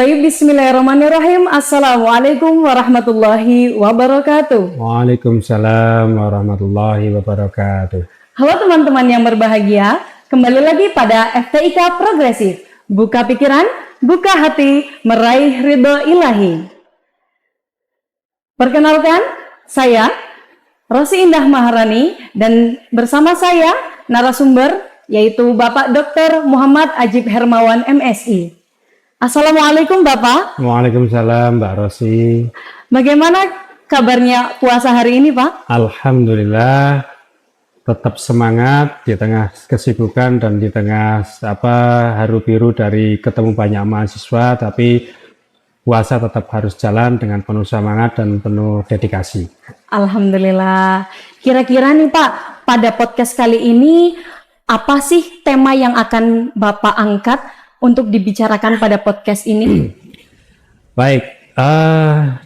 Baik, bismillahirrahmanirrahim. Assalamualaikum warahmatullahi wabarakatuh. Waalaikumsalam warahmatullahi wabarakatuh. Halo teman-teman yang berbahagia, kembali lagi pada FTIK Progresif. Buka pikiran, buka hati, meraih ridho ilahi. Perkenalkan, saya Rosi Indah Maharani dan bersama saya narasumber yaitu Bapak Dr. Muhammad Ajib Hermawan MSI. Assalamualaikum Bapak. Waalaikumsalam Mbak Rosi. Bagaimana kabarnya puasa hari ini Pak? Alhamdulillah tetap semangat di tengah kesibukan dan di tengah haru biru dari ketemu banyak mahasiswa, tapi puasa tetap harus jalan dengan penuh semangat dan penuh dedikasi. Alhamdulillah. Kira-kira nih Pak, pada podcast kali ini apa sih tema yang akan Bapak angkat untuk dibicarakan pada podcast ini? Baik,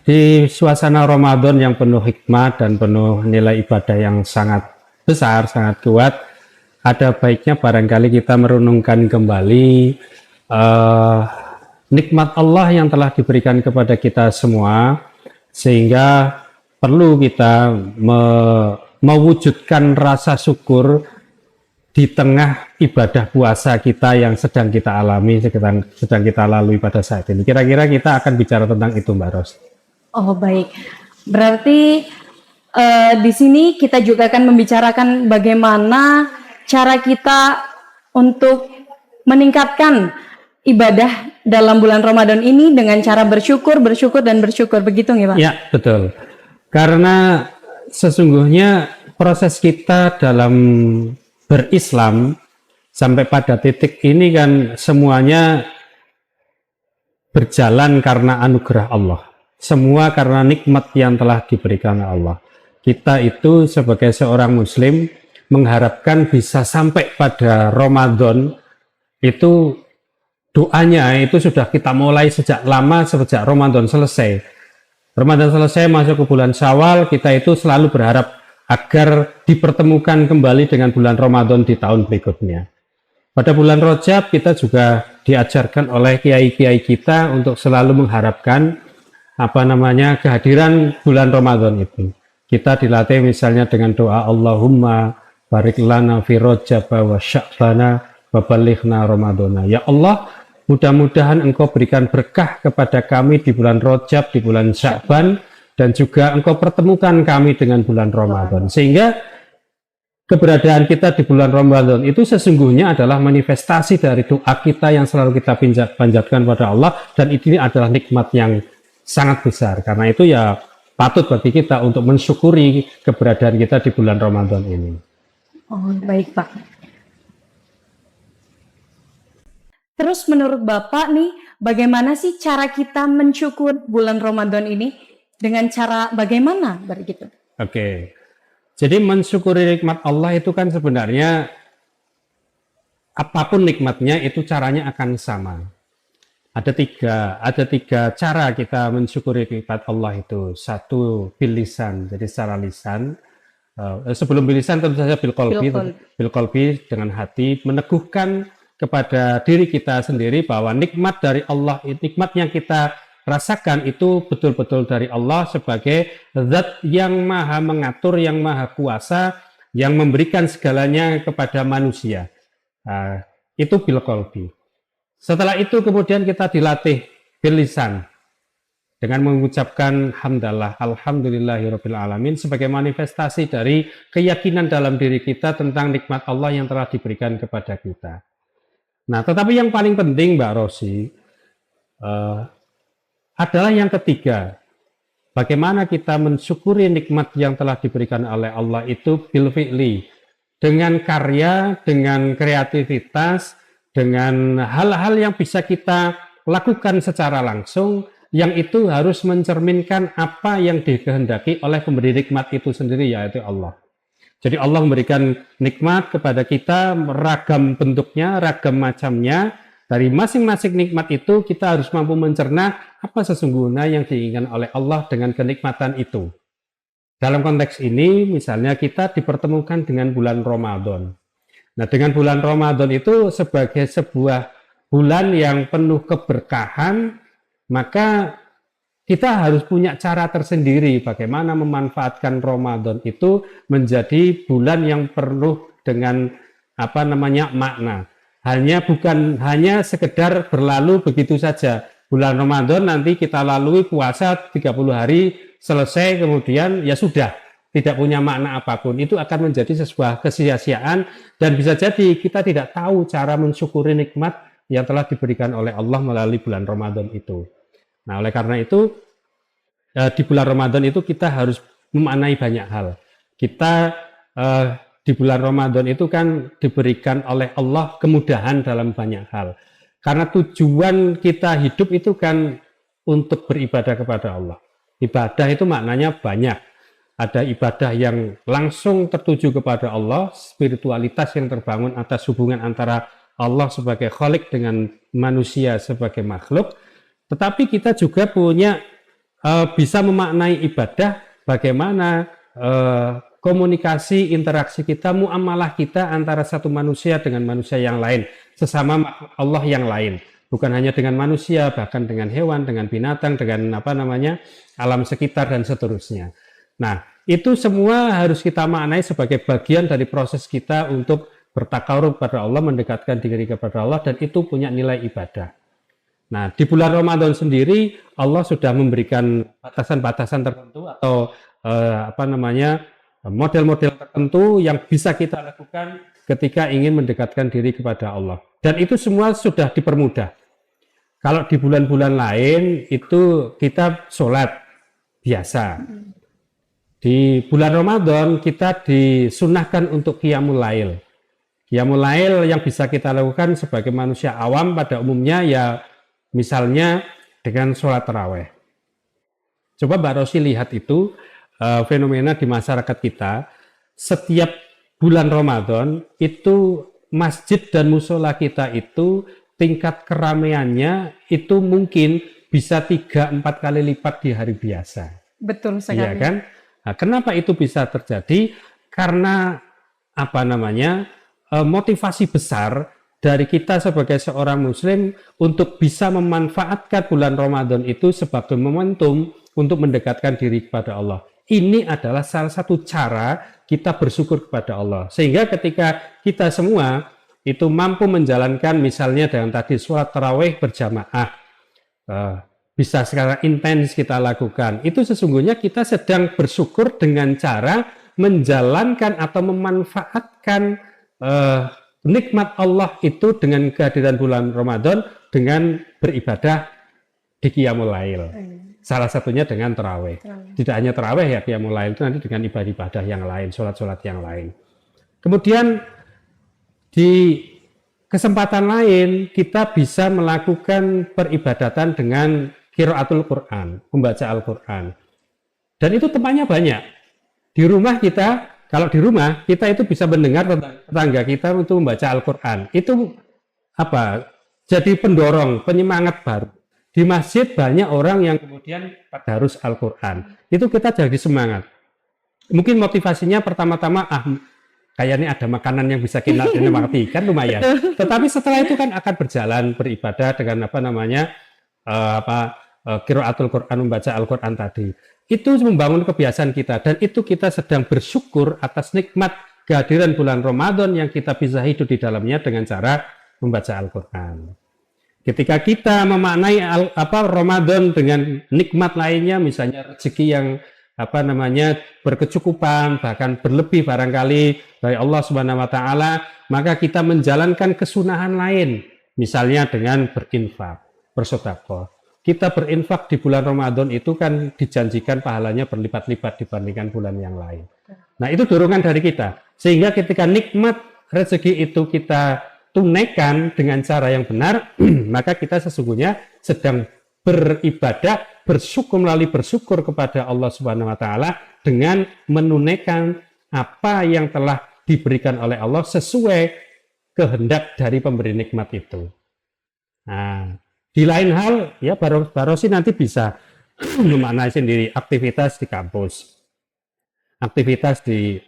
di suasana Ramadan yang penuh hikmah dan penuh nilai ibadah yang sangat besar, sangat kuat, ada baiknya barangkali kita merenungkan kembali nikmat Allah yang telah diberikan kepada kita semua, sehingga perlu kita mewujudkan rasa syukur di tengah ibadah puasa kita yang sedang kita alami, sedang kita lalui pada saat ini. Kira-kira kita akan bicara tentang itu, Mbak Ros. Oh baik, berarti di sini kita juga akan membicarakan bagaimana cara kita untuk meningkatkan ibadah dalam bulan Ramadan ini dengan cara bersyukur, begitu nggak Pak? Ya, betul. Karena sesungguhnya proses kita dalam berislam sampai pada titik ini kan semuanya berjalan karena anugerah Allah. Semua karena nikmat yang telah diberikan Allah. Kita itu sebagai seorang muslim mengharapkan bisa sampai pada Ramadan, itu doanya itu sudah kita mulai sejak lama, sejak Ramadan selesai. Ramadan selesai masuk ke bulan Syawal, kita itu selalu berharap agar dipertemukan kembali dengan bulan Ramadan di tahun berikutnya. Pada bulan Rajab kita juga diajarkan oleh kiai-kiai kita untuk selalu mengharapkan kehadiran bulan Ramadan itu. Kita dilatih misalnya dengan doa Allahumma barik lana fi Rajab wa Sya'bana wa balighna Ramadana. Ya Allah, mudah-mudahan Engkau berikan berkah kepada kami di bulan Rajab, di bulan Sya'ban, dan juga Engkau pertemukan kami dengan bulan Ramadan. Sehingga keberadaan kita di bulan Ramadan itu sesungguhnya adalah manifestasi dari doa kita yang selalu kita panjatkan pada Allah, dan ini adalah nikmat yang sangat besar. Karena itu ya patut bagi kita untuk mensyukuri keberadaan kita di bulan Ramadan ini. Oh baik Pak. Terus menurut Bapak nih, bagaimana sih cara kita mensyukur bulan Ramadan ini? Dengan cara bagaimana begitu? Oke. Jadi mensyukuri nikmat Allah itu kan sebenarnya apapun nikmatnya itu caranya akan sama. Ada tiga cara kita mensyukuri nikmat Allah itu. Satu bil lisan, jadi secara lisan. Sebelum bil lisan tentu saja bil qalbi dengan hati, meneguhkan kepada diri kita sendiri bahwa nikmat dari Allah, nikmat yang kita rasakan itu betul-betul dari Allah sebagai zat yang maha mengatur, yang maha kuasa, yang memberikan segalanya kepada manusia. Itu bil qalbi. Setelah itu kemudian kita dilatih bil lisan dengan mengucapkan hamdalah, alhamdulillahirabbil alamin, sebagai manifestasi dari keyakinan dalam diri kita tentang nikmat Allah yang telah diberikan kepada kita. Nah, tetapi yang paling penting Mbak Rosi adalah yang ketiga. Bagaimana kita mensyukuri nikmat yang telah diberikan oleh Allah itu bil fi'li, dengan karya, dengan kreativitas, dengan hal-hal yang bisa kita lakukan secara langsung, yang itu harus mencerminkan apa yang dikehendaki oleh pemberi nikmat itu sendiri, yaitu Allah. Jadi Allah memberikan nikmat kepada kita, ragam bentuknya, ragam macamnya. Dari masing-masing nikmat itu kita harus mampu mencerna apa sesungguhnya yang diinginkan oleh Allah dengan kenikmatan itu. Dalam konteks ini misalnya kita dipertemukan dengan bulan Ramadan. Nah, dengan bulan Ramadan itu sebagai sebuah bulan yang penuh keberkahan, maka kita harus punya cara tersendiri bagaimana memanfaatkan Ramadan itu menjadi bulan yang penuh dengan makna. Bukan hanya sekedar berlalu begitu saja. Bulan Ramadan nanti kita lalui puasa 30 hari selesai kemudian ya sudah, tidak punya makna apapun. Itu akan menjadi sebuah kesia-siaan dan bisa jadi kita tidak tahu cara mensyukuri nikmat yang telah diberikan oleh Allah melalui bulan Ramadan itu. Nah, oleh karena itu di bulan Ramadan itu kita harus memaknai banyak hal. Kita di bulan Ramadan itu kan diberikan oleh Allah kemudahan dalam banyak hal. Karena tujuan kita hidup itu kan untuk beribadah kepada Allah. Ibadah itu maknanya banyak. Ada ibadah yang langsung tertuju kepada Allah, spiritualitas yang terbangun atas hubungan antara Allah sebagai Khalik dengan manusia sebagai makhluk. Tetapi kita juga punya bisa memaknai ibadah bagaimana komunikasi, interaksi kita, muamalah kita antara satu manusia dengan manusia yang lain, sesama makhluk Allah yang lain. Bukan hanya dengan manusia, bahkan dengan hewan, dengan binatang, dengan alam sekitar dan seterusnya. Nah, itu semua harus kita maknai sebagai bagian dari proses kita untuk bertakarub pada Allah, mendekatkan diri kepada Allah, dan itu punya nilai ibadah. Nah, di bulan Ramadan sendiri Allah sudah memberikan batasan-batasan tertentu atau model-model tertentu yang bisa kita lakukan ketika ingin mendekatkan diri kepada Allah. Dan itu semua sudah dipermudah. Kalau di bulan-bulan lain itu kita sholat biasa. Di bulan Ramadan kita disunahkan untuk qiyamul lail. Qiyamul lail yang bisa kita lakukan sebagai manusia awam pada umumnya ya misalnya dengan sholat taraweh. Coba Mbak Rosi lihat itu fenomena di masyarakat kita. Setiap bulan Ramadan itu masjid dan musola kita itu tingkat keramaiannya itu mungkin bisa 3-4 kali lipat di hari biasa. Betul sekali. Iya kan? Nah, kenapa itu bisa terjadi? Karena motivasi besar dari kita sebagai seorang muslim untuk bisa memanfaatkan bulan Ramadan itu sebagai momentum untuk mendekatkan diri kepada Allah. Ini adalah salah satu cara kita bersyukur kepada Allah. Sehingga ketika kita semua itu mampu menjalankan misalnya dengan tadi sholat tarawih berjamaah, bisa secara intens kita lakukan. Itu sesungguhnya kita sedang bersyukur dengan cara menjalankan atau memanfaatkan nikmat Allah itu dengan kehadiran bulan Ramadan dengan beribadah di qiyamul lail. Salah satunya dengan tarawih. Tidak hanya tarawih ya, qiyamul lail itu nanti dengan ibadah-ibadah yang lain, sholat-sholat yang lain. Kemudian di kesempatan lain kita bisa melakukan peribadatan dengan qiraatul Quran, membaca Al-Quran. Dan itu tempatnya banyak. Di rumah kita, kalau di rumah kita itu bisa mendengar tetangga kita untuk membaca Al-Quran. Itu jadi pendorong, penyemangat baru. Di masjid banyak orang yang kemudian tadarus Al-Quran. Itu kita jadi semangat. Mungkin motivasinya pertama-tama, kayaknya ada makanan yang bisa kita nikmati, kan lumayan. Tetapi setelah itu kan akan berjalan beribadah dengan qiraatul Quran, membaca Al-Quran tadi. Itu membangun kebiasaan kita, dan itu kita sedang bersyukur atas nikmat kehadiran bulan Ramadan yang kita bisa hidup di dalamnya dengan cara membaca Al-Quran. Ketika kita memaknai Ramadan dengan nikmat lainnya, misalnya rezeki yang berkecukupan, bahkan berlebih barangkali dari Allah Subhanahu wa taala, maka kita menjalankan kesunahan lain, misalnya dengan berinfak, bersedekah. Kita berinfak di bulan Ramadan itu kan dijanjikan pahalanya berlipat-lipat dibandingkan bulan yang lain. Nah, itu dorongan dari kita. Sehingga ketika nikmat rezeki itu kita tunaikan dengan cara yang benar, maka kita sesungguhnya sedang beribadah, melalui bersyukur kepada Allah Subhanahu wa taala dengan menunaikan apa yang telah diberikan oleh Allah sesuai kehendak dari pemberi nikmat itu. Nah, di lain hal ya Barosi nanti bisa memaknai sendiri aktivitas di kampus, aktivitas di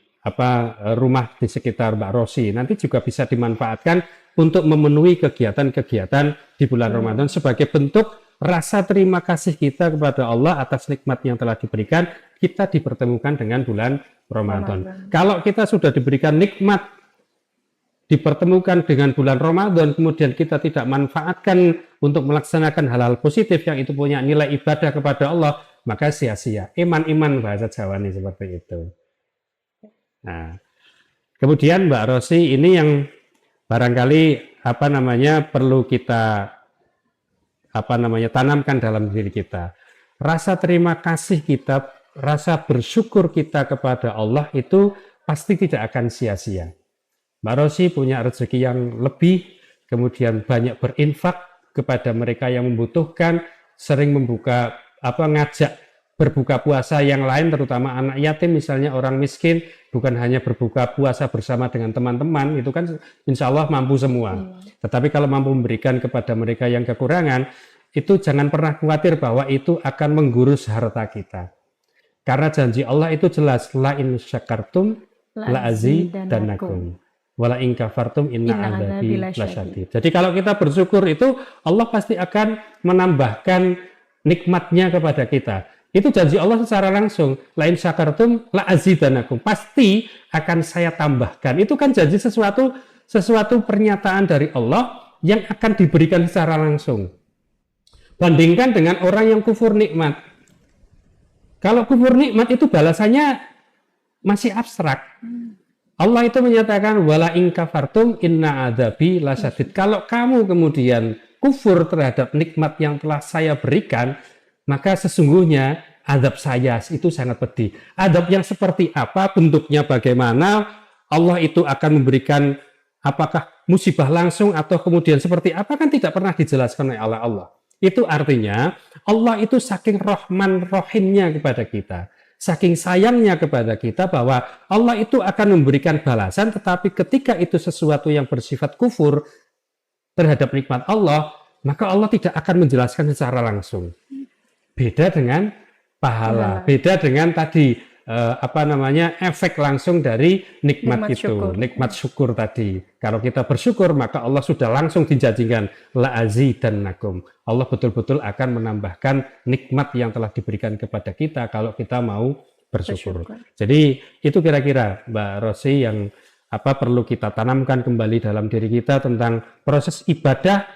rumah di sekitar Mbak Rosi nanti juga bisa dimanfaatkan untuk memenuhi kegiatan-kegiatan di bulan Ramadan sebagai bentuk rasa terima kasih kita kepada Allah atas nikmat yang telah diberikan, kita dipertemukan dengan bulan Ramadan. Kalau kita sudah diberikan nikmat, dipertemukan dengan bulan Ramadan, kemudian kita tidak manfaatkan untuk melaksanakan hal-hal positif yang itu punya nilai ibadah kepada Allah, maka sia-sia. Iman-iman bahasa Jawa ini seperti itu. Nah, kemudian Mbak Rosi, ini yang barangkali perlu kita tanamkan dalam diri kita. Rasa terima kasih kita, rasa bersyukur kita kepada Allah itu pasti tidak akan sia-sia. Mbak Rosi punya rezeki yang lebih, kemudian banyak berinfak kepada mereka yang membutuhkan, sering ngajak berbuka puasa yang lain, terutama anak yatim, misalnya orang miskin, bukan hanya berbuka puasa bersama dengan teman-teman, itu kan insya Allah mampu semua. Tetapi kalau mampu memberikan kepada mereka yang kekurangan, itu jangan pernah khawatir bahwa itu akan menggurus harta kita. Karena janji Allah itu jelas, la in syakartum la azidanakum. Wala in kafartum inna adzabi lasyadid. Jadi kalau kita bersyukur itu Allah pasti akan menambahkan nikmatnya kepada kita. Itu janji Allah secara langsung. La in syakartum la azidanakum. Pasti akan saya tambahkan. Itu kan janji sesuatu pernyataan dari Allah yang akan diberikan secara langsung. Bandingkan dengan orang yang kufur nikmat. Kalau kufur nikmat itu balasannya masih abstrak. Allah itu menyatakan wala in kafartum inna adzabi lasyadid. Kalau kamu kemudian kufur terhadap nikmat yang telah saya berikan, maka sesungguhnya azab saya itu sangat pedih. Azab yang seperti apa, bentuknya bagaimana, Allah itu akan memberikan apakah musibah langsung atau kemudian seperti apa, kan tidak pernah dijelaskan oleh Allah. Itu artinya Allah itu saking rahman rahimnya kepada kita. Saking sayangnya kepada kita bahwa Allah itu akan memberikan balasan, tetapi ketika itu sesuatu yang bersifat kufur terhadap nikmat Allah, maka Allah tidak akan menjelaskan secara langsung. Beda dengan pahala, beda dengan tadi efek langsung dari nikmat itu, nikmat syukur tadi. Kalau kita bersyukur, maka Allah sudah langsung dijanjikan la azidannakum. Allah betul-betul akan menambahkan nikmat yang telah diberikan kepada kita kalau kita mau bersyukur. Jadi itu kira-kira Mbak Rosi yang perlu kita tanamkan kembali dalam diri kita tentang proses ibadah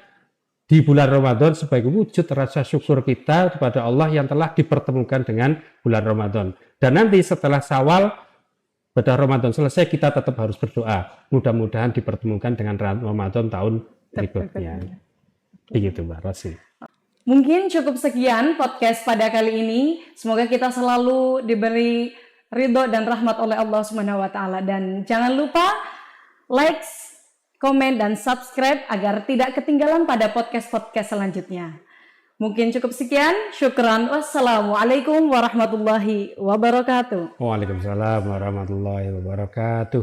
di bulan Ramadan sebagai wujud rasa syukur kita kepada Allah yang telah dipertemukan dengan bulan Ramadan. Dan nanti setelah Syawal, pada Ramadan selesai, kita tetap harus berdoa. Mudah-mudahan dipertemukan dengan Ramadan tahun berikutnya. Begitu Mbak Rosi. Mungkin cukup sekian podcast pada kali ini. Semoga kita selalu diberi ridho dan rahmat oleh Allah Subhanahu wa taala, dan jangan lupa like, komen dan subscribe agar tidak ketinggalan pada podcast-podcast selanjutnya. Mungkin cukup sekian. Syukran. Wassalamualaikum warahmatullahi wabarakatuh. Waalaikumsalam warahmatullahi wabarakatuh.